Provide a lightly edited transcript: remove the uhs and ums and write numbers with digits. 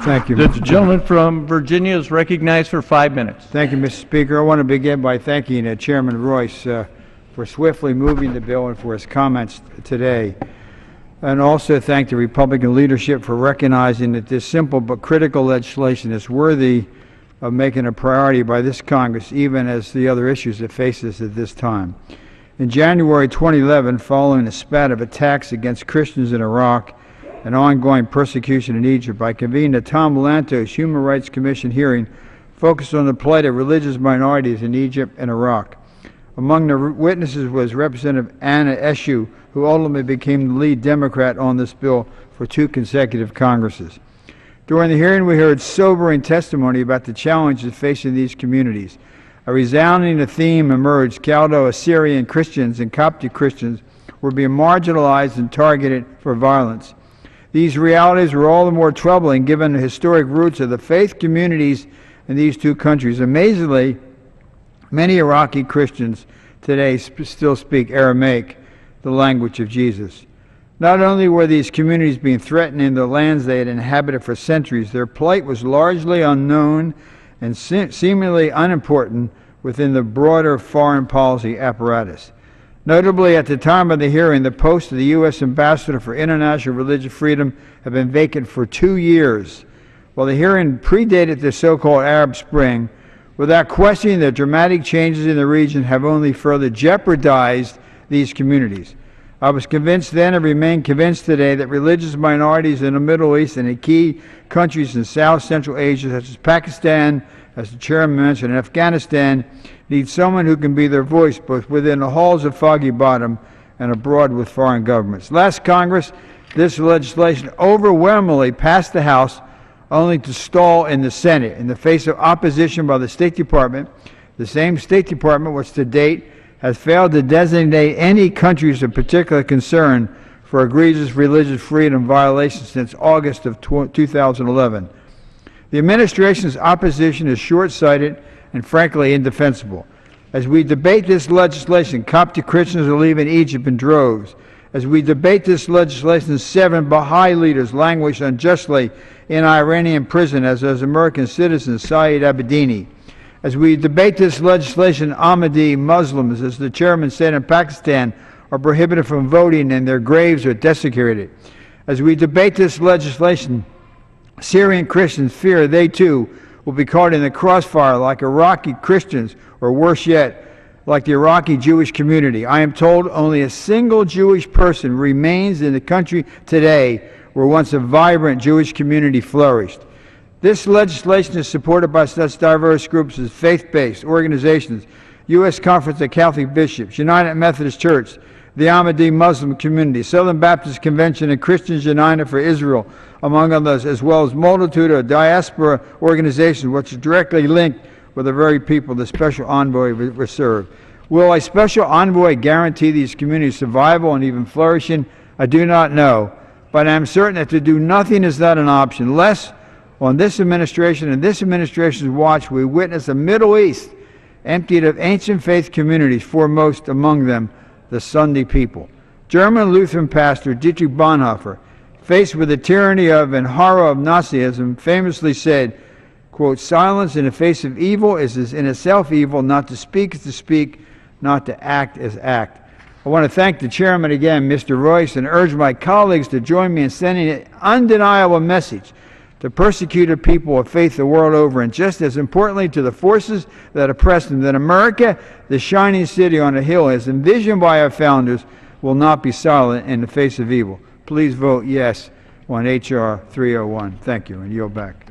Thank you. The gentleman from Virginia is recognized for 5 minutes. Thank you, Mr. Speaker. I want to begin by thanking Chairman Royce for swiftly moving the bill and for his comments today. And also thank the Republican leadership for recognizing that this simple but critical legislation is worthy of making a priority by this Congress, even as the other issues it faces at this time. In January 2011, following a spat of attacks against Christians in Iraq and ongoing persecution in Egypt, I convened a Tom Lantos Human Rights Commission hearing focused on the plight of religious minorities in Egypt and Iraq. Among the witnesses was Representative Eshoo, who ultimately became the lead Democrat on this bill for 2 consecutive Congresses. During the hearing, we heard sobering testimony about the challenges facing these communities. A resounding theme emerged: Chaldo-Assyrian Christians and Coptic Christians were being marginalized and targeted for violence. These realities were all the more troubling given the historic roots of the faith communities in these 2 countries. Amazingly, many Iraqi Christians today still speak Aramaic, the language of Jesus. Not only were these communities being threatened in the lands they had inhabited for centuries, their plight was largely unknown and seemingly unimportant within the broader foreign policy apparatus. Notably, at the time of the hearing, the post of the U.S. Ambassador for International Religious Freedom had been vacant for 2 years. While the hearing predated the so-called Arab Spring, without questioning, the dramatic changes in the region have only further jeopardized these communities. I was convinced then and remain convinced today that religious minorities in the Middle East and in key countries in South Central Asia, such as Pakistan, as the chairman mentioned, and Afghanistan, need someone who can be their voice both within the halls of Foggy Bottom and abroad with foreign governments. Last Congress, this legislation overwhelmingly passed the House, only to stall in the Senate in the face of opposition by the State Department, the same State Department which to date has failed to designate any countries of particular concern for egregious religious freedom violations since August of 2011. The administration's opposition is short-sighted and frankly indefensible. As we debate this legislation, Coptic Christians are leaving Egypt in droves. As we debate this legislation, 7 Baha'i leaders languish unjustly in Iranian prison, as does American citizen Saeed Abedini. As we debate this legislation, Ahmadi Muslims, as the chairman said, in Pakistan, are prohibited from voting and their graves are desecrated. As we debate this legislation, Syrian Christians fear they too will be caught in the crossfire like Iraqi Christians, or worse yet, like the Iraqi Jewish community. I am told only a single Jewish person remains in the country today where once a vibrant Jewish community flourished. This legislation is supported by such diverse groups as faith-based organizations, U.S. Conference of Catholic Bishops, United Methodist Church, the Ahmadi Muslim community, Southern Baptist Convention, and Christians United for Israel, among others, as well as multitude of diaspora organizations which are directly linked with the very people the Special Envoy will serve. Will a Special Envoy guarantee these communities' survival and even flourishing? I do not know, but I am certain that to do nothing is not an option. Lest, on this administration and this administration's watch, we witness a Middle East emptied of ancient faith communities, foremost among them the Sunni people. German Lutheran pastor Dietrich Bonhoeffer, faced with the tyranny of and horror of Nazism, famously said, quote, "Silence in the face of evil is in itself evil. Not to speak is to speak, not to act is act." I want to thank the chairman again, Mr. Royce, and urge my colleagues to join me in sending an undeniable message to persecuted people of faith the world over, and just as importantly to the forces that oppress them, that America, the shining city on a hill, as envisioned by our founders, will not be silent in the face of evil. Please vote yes on H.R. 301. Thank you, and yield back.